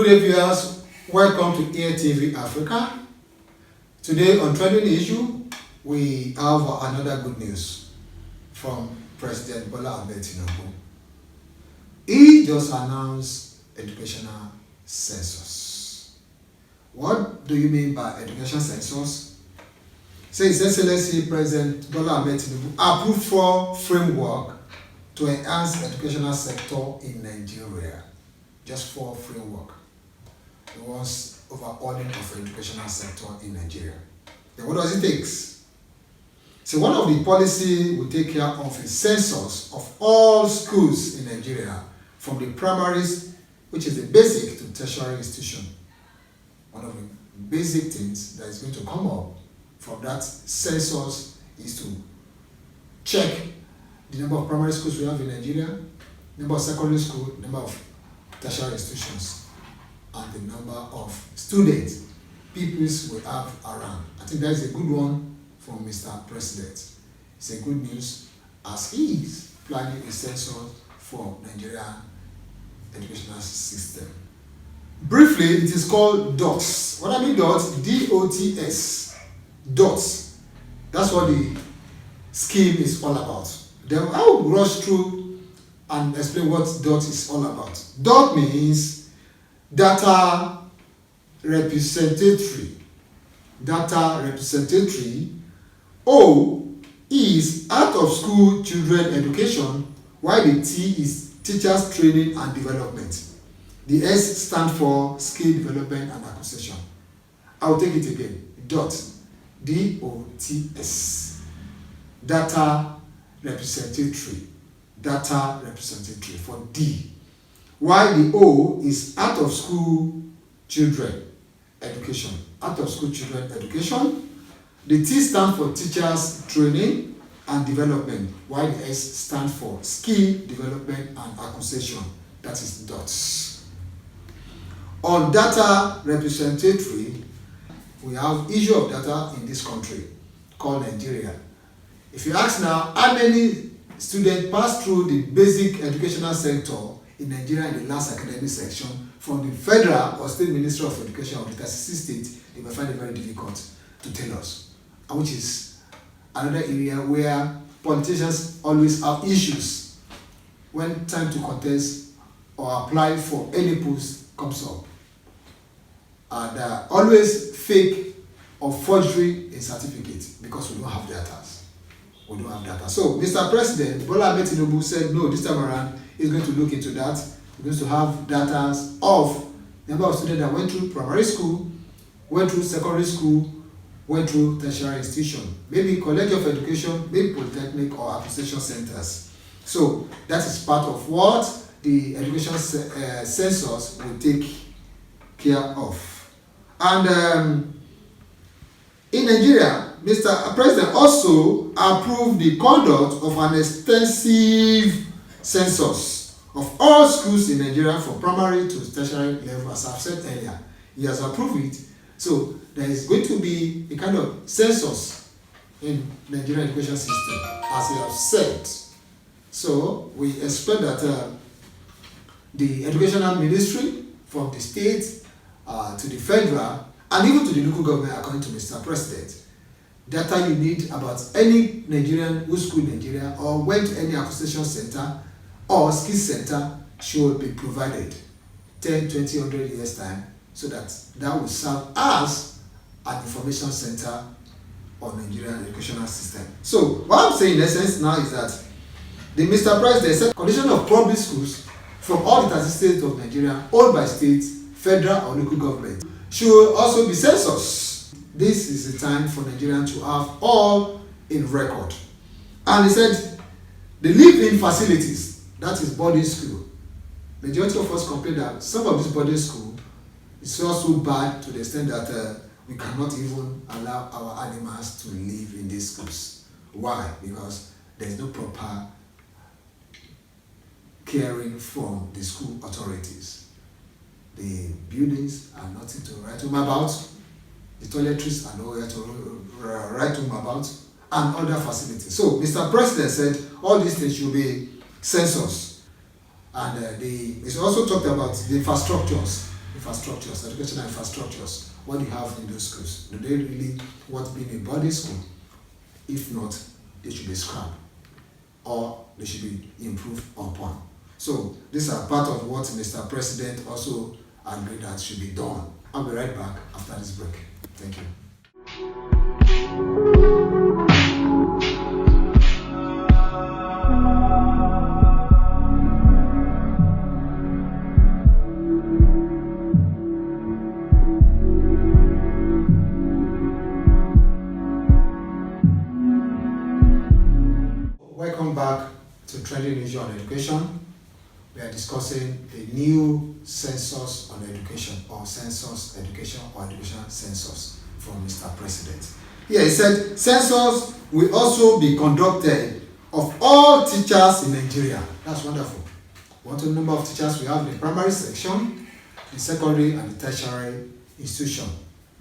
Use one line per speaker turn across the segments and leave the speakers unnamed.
Good day, viewers. Welcome to Air TV Africa. Today on Trending Issue, we have another good news from President Bola Ahmed Tinubu. He just announced educational census. What do you mean by education census? Say His Excellency President Bola Ahmed Tinubu approved for framework to enhance educational sector in Nigeria. Just for framework. It was overhauling of the educational sector in Nigeria. Then what does it take? So one of the policy will take care of a census of all schools in Nigeria, from the primaries, which is the basic, to tertiary institution. One of the basic things that is going to come up from that census is to check the number of primary schools we have in Nigeria, number of secondary schools, number of tertiary institutions, and the number of students, pupils we have around. I think that is a good one from Mr. President. It's a good news as he is planning a census for Nigerian educational system. Briefly, it is called DOTS. What I mean DOTS? D-O-T-S. DOTS. That's what the scheme is all about. Then I will rush through and explain what DOT is all about. DOT means data representative. Data representative. O is out of school children education, while the T is teachers training and development. The S stands for skill development and acquisition. I will take it again. DOT. D-O-T-S. Data representative. Data representative for D. While the O is out of school children education. Out of school children education. The T stands for teachers training and development, while the S stands for skill development and acquisition. That is DOTS. On data representative, we have issue of data in this country called Nigeria. If you ask now how many students pass through the basic educational sector in Nigeria in the last academic section from the federal or state ministry of education of the 36 states, they will find it very difficult to tell us, and which is another area where politicians always have issues when time to contest or apply for any post comes up, and always fake or forgery in certificates because we don't have data. We don't have data. So Mr. President Bola Ahmed Tinubu said no, this time around he's going to look into that. We're going to have data of the number of students that went through primary school, went through secondary school, went through tertiary institution, maybe college of education, maybe polytechnic or acquisition centers. So that is part of what the education census will take care of. And in Nigeria, Mr. President also approved the conduct of an extensive census of all schools in Nigeria from primary to tertiary level, as I've said earlier. He has approved it. So there is going to be a kind of census in Nigerian education system, as he has said. So we expect that the educational ministry, from the state to the federal, and even to the local government, according to Mr. President, data you need about any Nigerian who schooled in Nigeria or went to any acquisition center or skill center should be provided 10, 20, 100 years time, so that will serve as an information center on Nigerian educational system. So what I'm saying in essence now is that the Mr. President said condition of public schools from all the 30 states of Nigeria, owned by states, federal or local government, should also be census. This is the time for Nigerians to have all in record. And he said the live-in facilities, that is boarding school. Majority of us complain that some of this boarding school is also bad to the extent that we cannot even allow our animals to live in these schools. Why? Because there is no proper caring from the school authorities. The buildings are nothing to write home about. The toiletries are nowhere to write home about, and other facilities. So Mr. President said all these things should be census. And he also talked about the infrastructures. infrastructures, educational infrastructures. What do you have in those schools? Do they really want being a boarding school? If not, they should be scrapped or they should be improved upon. So these are part of what Mr. President also agreed that should be done. I'll be right back after this break. Thank you. Welcome back to Trending Issue on Education. We are discussing the new census on education, or census education, or education census from Mr. President. Here he said, census will also be conducted of all teachers in Nigeria. That's wonderful. What the number of teachers we have in the primary section, the secondary and the tertiary institution,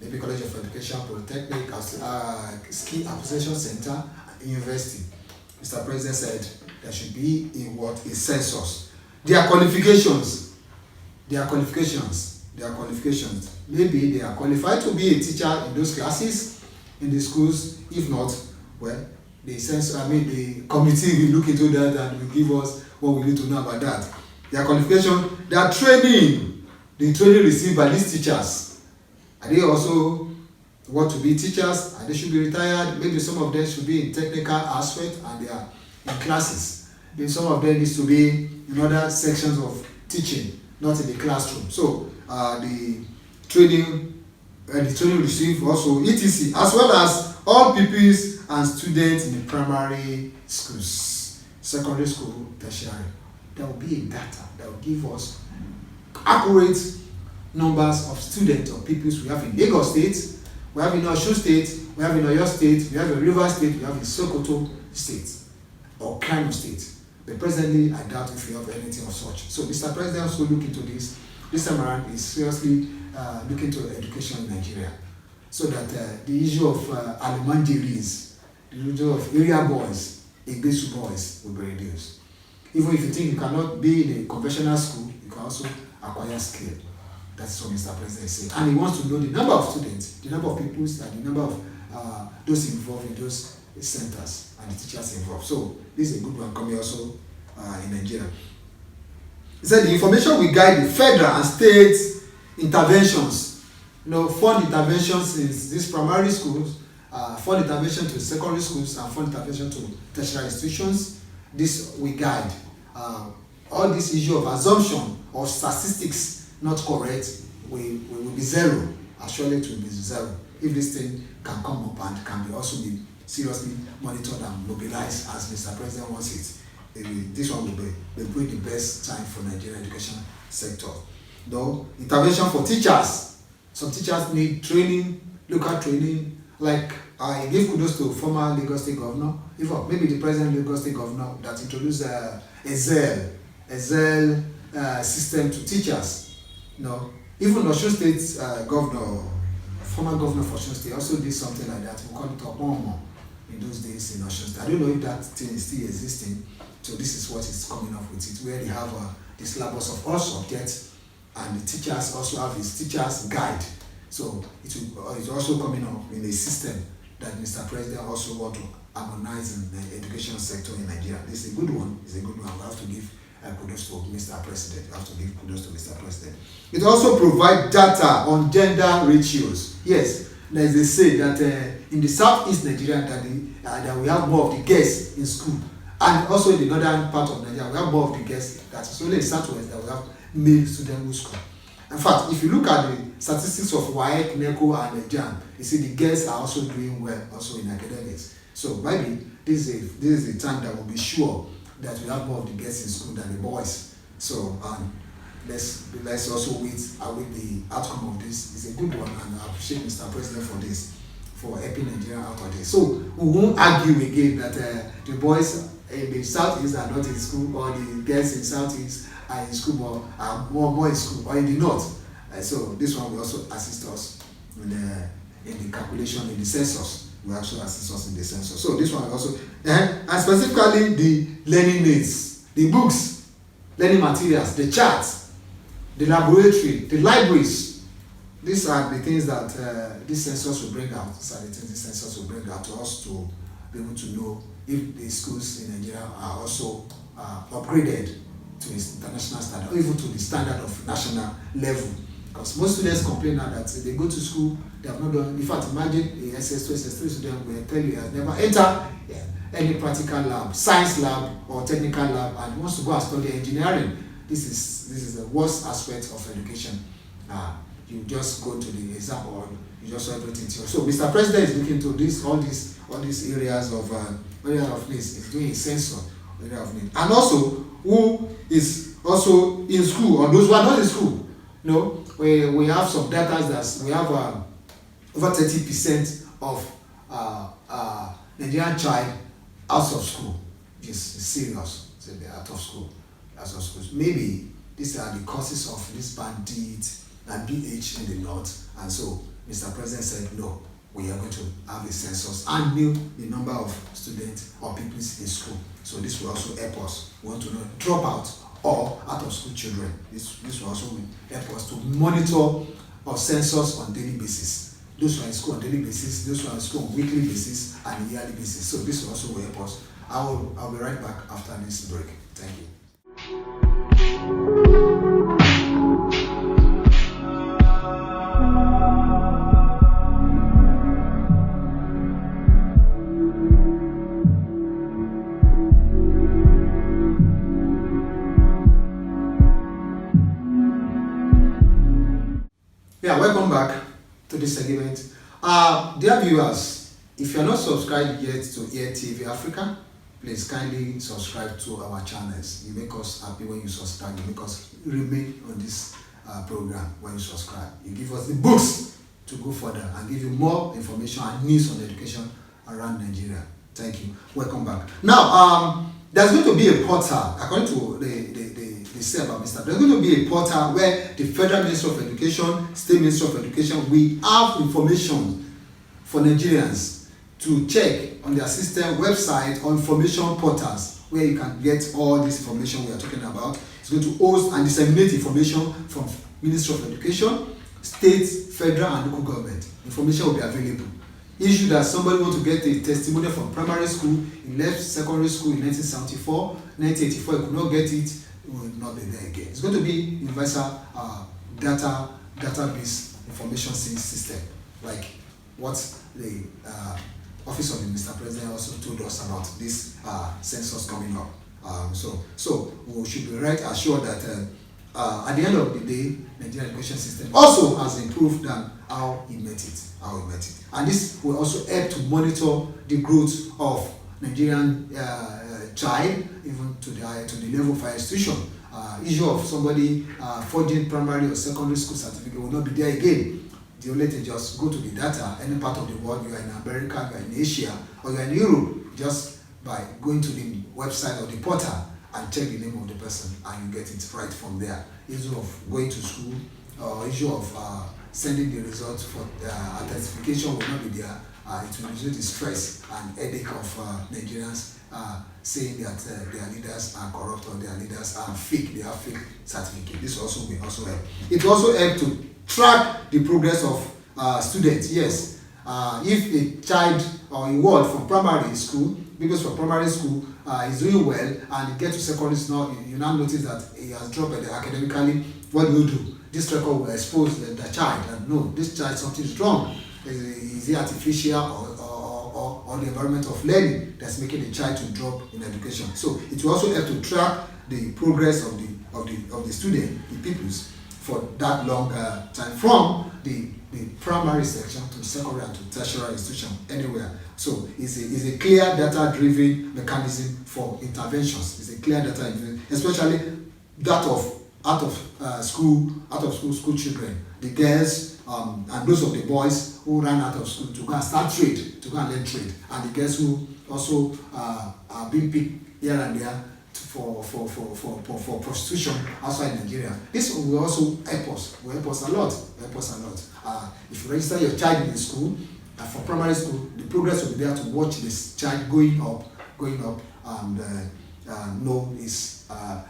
maybe College of Education, Polytechnic, Skill Acquisition Center, and University. Mr. President said there should be a census. Their qualifications. Maybe they are qualified to be a teacher in those classes, in the schools. If not, well, the committee will look into that and will give us what we need to know about that. Their qualification, their training, the training received by these teachers. Are they also want to be teachers and they should be retired? Maybe some of them should be in technical aspect and they are in classes. Then some of them needs to be in other sections of teaching, not in the classroom. So the training received also etc, as well as all pupils and students in the primary schools, secondary school, tertiary. There will be a data that will give us accurate numbers of students or pupils we have in Lagos State, we have in Osun State, we have in Oyo State, we have in Rivers State, we have in Sokoto State or Kano State. But presently, I doubt if we have anything of such. So Mr. President also look into this. This time around is seriously looking into education in Nigeria, so that the issue of Alimandiris, the issue of area boys, Igbesu boys will be reduced. Even if you think you cannot be in a conventional school, you can also acquire skill. That's what Mr. President is saying. And he wants to know the number of students, the number of pupils, and the number of those involved in those centers and the teachers involved. So this is a good one coming also in Nigeria. He said the information will guide the federal and state interventions. Fund interventions in these primary schools, fund intervention to secondary schools, and fund intervention to tertiary institutions. This will guide all this issue of assumption or statistics not correct will be zero. Actually, it will be zero if this thing can come up and can be also be seriously monitored and mobilized as Mr. President wants it. This one will be the best time for Nigerian education sector. Though intervention for teachers, some teachers need training, local training. Like I give kudos to former Lagos State Governor, even maybe the present Lagos State Governor that introduced a Zelle system to teachers. Even Osun State Governor, former governor for Osun State, also did something like that. We call it Opomo in those days in Osun State. I don't know if that thing is still existing. So this is what is coming up with it, where they have the syllabus of all subjects, and the teachers also have his teacher's guide. So it's also coming up in a system that Mr. President also want to harmonize in the education sector in Nigeria. This is a good one. It's a good one. We have to give kudos to Mr. President. We have to give kudos to Mr. President. It also provides data on gender ratios. Yes, there is a say that in the southeast Nigeria that we have more of the girls in school, and also in the northern part of Nigeria we have more of the girls. That is only in southwest that we have male students in school. In fact, if you look at the statistics of WAEC, NECO, and JAM, you see the girls are also doing well also in academics. So maybe this is the time that will be sure that we have more of the girls in school than the boys. So let's also wait the outcome of this. It's a good one, and I appreciate Mr. President for this, for helping Nigeria out of this. So we won't argue again that the boys in the southeast are not in school, or the girls in southeast are in school, or are more in school, or in the north. So this one will also assist us in the calculation in the census. Will also assist us in the census. So this one will also, and specifically the learning aids, the books, learning materials, the charts. the laboratory, the libraries. These are the things that this census will bring out. These are the things the census will bring out to us to be able to know if the schools in Nigeria are also upgraded to its international standard, or even to the standard of national level. Because most students complain now that they go to school, they have not done. In fact, imagine a SS2, SS3 student will tell you he has never entered any practical lab, science lab, or technical lab, and wants to go and study engineering. This is the worst aspect of education. You just go to the exam hall, you just have everything to you. So Mr. President is looking to this, all these areas of needs. He's doing a census area of need, and also who is also in school, or those who are not in school. You know, we have some data that we have over 30% of Nigerian child out of school. It's serious. So they're out of school. Maybe these are the causes of this bandit and BH in the north. And so Mr. President said, no, we are going to have a census and know the number of students or pupils in school. So this will also help us. We want to know dropout or out of school children. This will also help us to monitor our census on daily basis. Those who are in school on daily basis, those who are in school on weekly basis and yearly basis. So this will also help us. I'll be right back after this break. Thank you. Yeah, welcome back to this segment. Dear viewers, if you are not subscribed yet to Air TV Africa, please kindly subscribe to our channels. You make us happy when you subscribe. You make us remain on this program when you subscribe. You give us the books to go further and give you more information and news on education around Nigeria. Thank you. Welcome back. Now, there's going to be a portal, according to the say about Mr. There's going to be a portal where the Federal Ministry of Education, State Ministry of Education, we have information for Nigerians to check on their system, website, or information portals where you can get all this information we are talking about. It's going to host and disseminate information from Ministry of Education, state, federal, and local government. Information will be available. Issue that somebody want to get a testimonial from primary school, he left secondary school in 1974, 1984, he could not get it, will not be there again. It's going to be universal database information system, like what the Office of the Mr. President also told us about this census coming up. So we should be right assured that at the end of the day, Nigerian education system also has improved than how he met it. And this will also help to monitor the growth of Nigerian child, even to the level of our institution. Issue of somebody forging primary or secondary school certificate will not be there again. The only thing, just go to the data, any part of the world, you are in America, you are in Asia, or you are in Europe, just by going to the website or the portal and check the name of the person, and you get it right from there. Issue of going to school, or issue of sending the results for identification will not be there. It will result in stress and headache of Nigerians saying that their leaders are corrupt or their leaders are fake. They have fake certificate. This also will also help. It also helps to track the progress of students. Yes, if a child or a ward from primary school, because from primary school is doing well and he gets to secondary school, you now notice that he has dropped academically. What do you do? This record will expose the child that no, this child something is wrong. Is it artificial or the environment of learning that's making the child to drop in education? So it will also help to track the progress of the student, the pupils, for that long time from the primary section to secondary and to tertiary institution anywhere. So it's a clear data-driven mechanism for interventions. It's a clear data, especially that of out of school children, the girls and those of the boys who ran out of school to go and start trade, to go and learn trade, and the girls who also are being picked here and there for prostitution outside Nigeria. This will also help us. Will help us a lot. If you register your child in the school, for primary school, the progress will be there to watch this child going up, and know his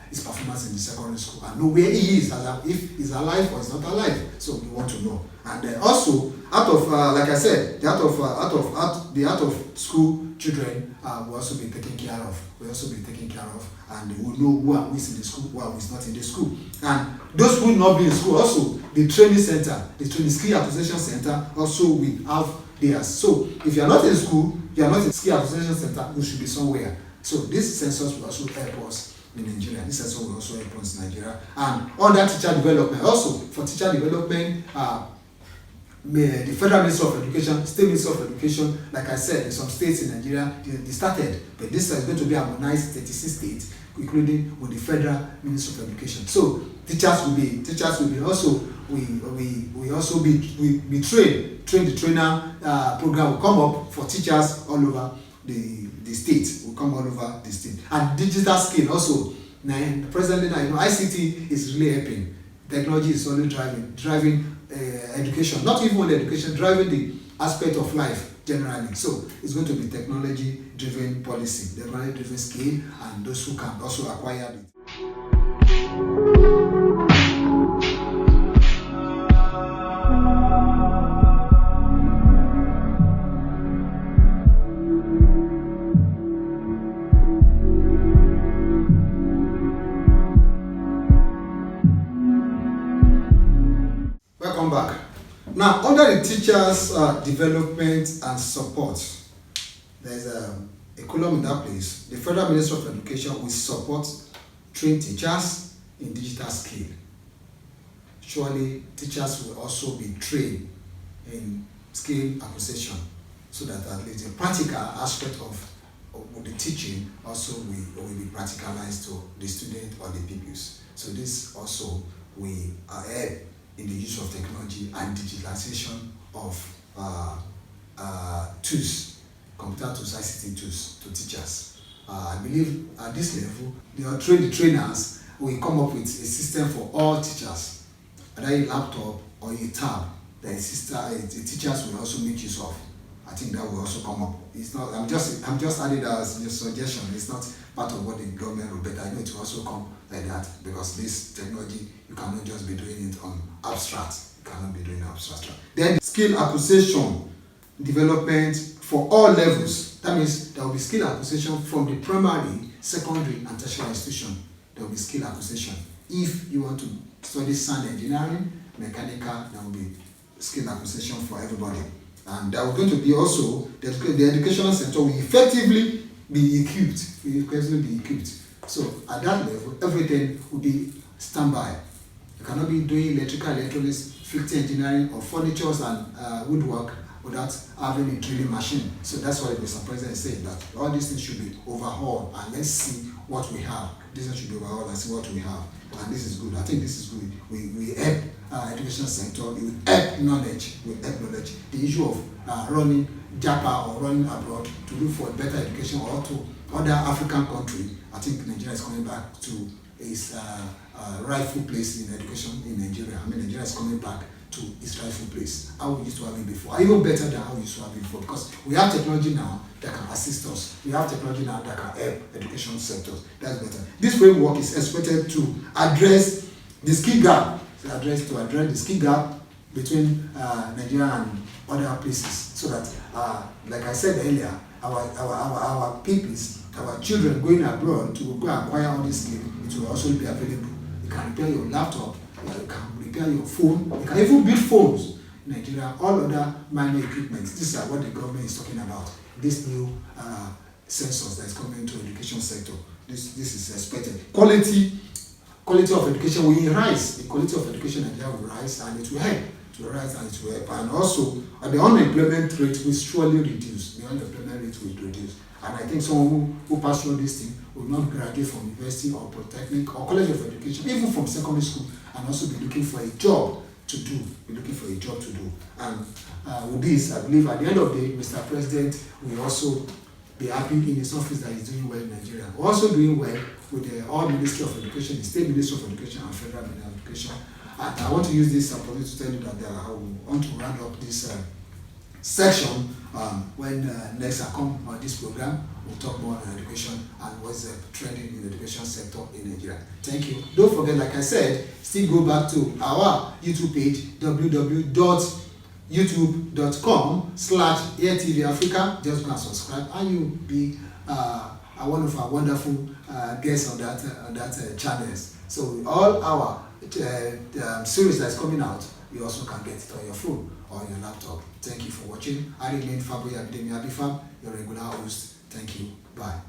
his performance in the secondary school and know where he is, if he's alive or he's not alive. So we want to know. And also, out of like I said, the out of school children will also be taken care of. And we will know who is in the school, who is not in the school. And those who will not be in school, also the training center, the training skill acquisition center, also we have theirs. So if you are not in school, you are not in skill acquisition center, you should be somewhere. So these sensors will also help us in Nigeria. This sensor will also help us in Nigeria. And under teacher development, also for teacher development, the Federal Ministry of Education, State Ministry of Education, like I said, in some states in Nigeria, they started, but this is going to be harmonized 36 states, including with the Federal Ministry of Education. So teachers will be also we also be trained. The trainer program will come up for teachers all over the state. Will come all over the state. And digital skill also. Now, presently now, ICT is really helping. Technology is only driving education, not even only education, driving the aspect of life generally. So it's going to be technology-driven policy, technology-driven skill, and those who can also acquire it. Welcome back. Now, under the teachers' development and support, there's a column in that place. The Federal Ministry of Education will support trained teachers in digital skill. Surely, teachers will also be trained in skill acquisition, so that at least the practical aspect of the teaching also will be practicalized to the student or the pupils. So this also will help in the use of technology and digitalization of tools, computer tools, ICT tools to teachers. I believe at this level, the trainers will come up with a system for all teachers, either a laptop or a tab that the teachers will also make use of. I think that will also come up. It's not. I'm just adding that as a suggestion. It's not part of what the government will, but I know it will also come like that, because this technology, you cannot just be doing it on abstract. You cannot be doing abstract. Then skill acquisition development for all levels. That means there will be skill acquisition from the primary, secondary, and tertiary institution. There will be skill acquisition. If you want to study sound engineering, mechanical, there will be skill acquisition for everybody. And there are going to be also the educational center will effectively be equipped. So at that level, everything will be standby. You cannot be doing electrical, electronics, fixed engineering, or furniture and woodwork without having a drilling machine. So that's why Mr. President is saying that all these things should be overhauled, and let's see what we have. This should be overhauled and see what we have. And this is good. I think this is good. We help education sector. It will help knowledge. The issue of running Japa or running abroad to look for better education, or to other African country. I think Nigeria is coming back to its rightful place in education in Nigeria. Nigeria is coming back to its rightful place. How we used to have it before, even better than how we used to have it before, because we have technology now that can assist us. We have technology now that can help education sectors. That's better. This framework is expected to address the skill gap, address the skill gap between Nigeria and other places, so that, like I said earlier, our peoples, our children going abroad to go and acquire all these skills, it will also be available. You can repair your laptop, you can repair your phone, you can even build phones in Nigeria, all other minor equipment. These are what the government is talking about. This new sensors that is coming into the education sector. This is expected. Quality of education will rise. The quality of education in Nigeria will rise, and it will help. And also the unemployment rate will surely reduce. And I think someone who passed through this thing will not graduate from university or polytechnic or college of education, even from secondary school, and also be looking for a job to do. And with this, I believe at the end of the day, Mr. President will also be happy in his office that he's doing well in Nigeria. We're also doing well with the all Ministry of Education, the State Ministry of Education, and Federal Ministry of Education. And I want to use this opportunity to tell you that I want to round up this section. When next I come on this program, we'll talk more on education and what's trending in the education sector in Nigeria. Thank you. Don't forget, like I said, still go back to our YouTube page, www.youtube.com/AirTVAfrica. Just go and subscribe, and you'll be one of our wonderful guests on that channels. So all our series that's coming out, you also can get it on your phone or your laptop. Thank you for watching. I remain Faboy Abidemi Abifam, your regular host. Thank you. Bye.